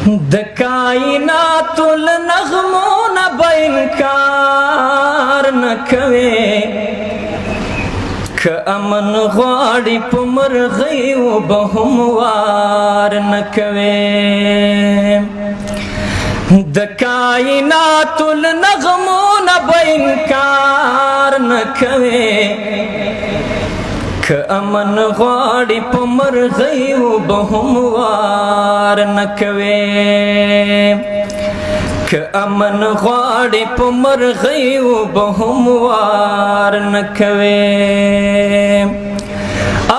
د کائنات النغمون به انکار نکوي که امن غواړي په مرغیو به هم وار نکوي د کائنات النغمون به انکار نکوي که امن غواړي په مرغیو به هم وار نکوي که امن غواړي په مرغیو به هم وار نکوي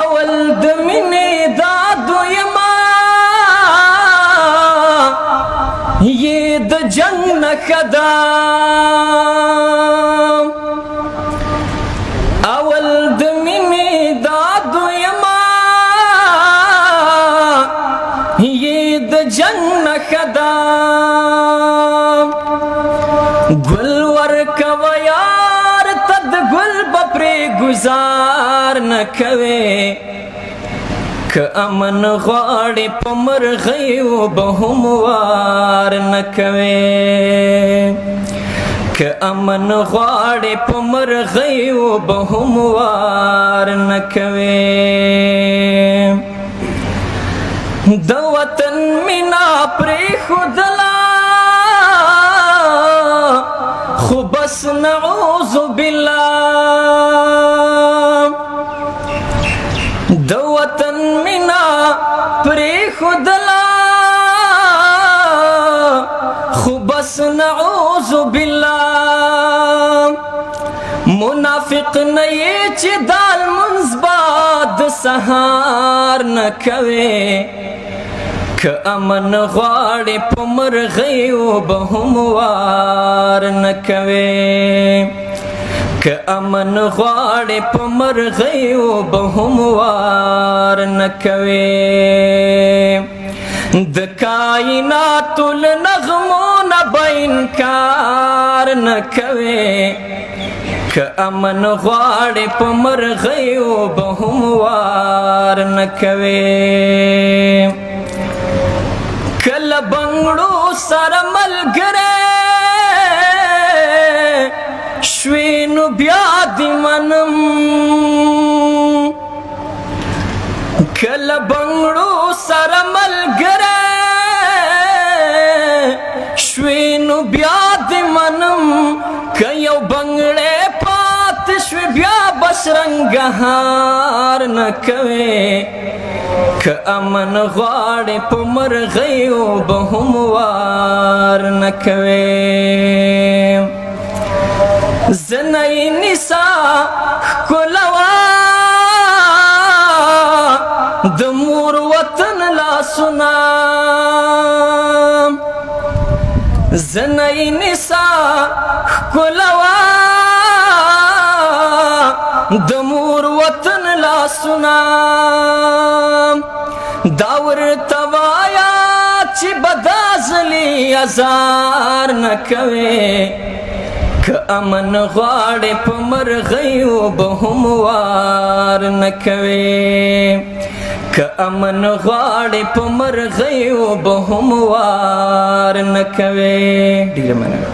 اول د مینې دا دویما یې د جنګ نښه ده اول د مینې دا دویما یې د جنګ نښه ده گل ورکوه یار ته د ګل به پرې ګزار نه کوې که امن غواړې په مرغیو به هم وار نه کوې که امن غواړې په مرغیو به هم وار نه کوې د وطن مینا پرېښودله خو بس نعوذ بالله د وطن مینا پرېښودله خو بس نعوذ بالله منافق نه یې چې دا لمونځ به د سهار نه کوې که امن غواړې په مرغیو به هم وار نه کوې که امن غواړې په مرغیو به هم وار نه کوې د کائنات النغمون به انکار نه کوې که امن غواړې په مرغیو به هم وار نه کوې کله بنګړو سره ملګری شوې نو بیا دې منم کله بنګړو سره ملګری شوې نو بیا دې منم که یو بنګړی پاتې شوې بیا بس رنګهار نه کوې که امن غواړې په مرغیو به هم وار نه کوې زنی نسا ښکلوه د مور وطن لاسونه زنی نسا ښکلوه د مور وطن لاسونه دا ورته وایه چې به دا ځلې ازار نه کوې که امن غواړې په مرغیو به هم وار نه کوې که امن غواړې په مرغیو به هم وار نه کوې ډېره مننه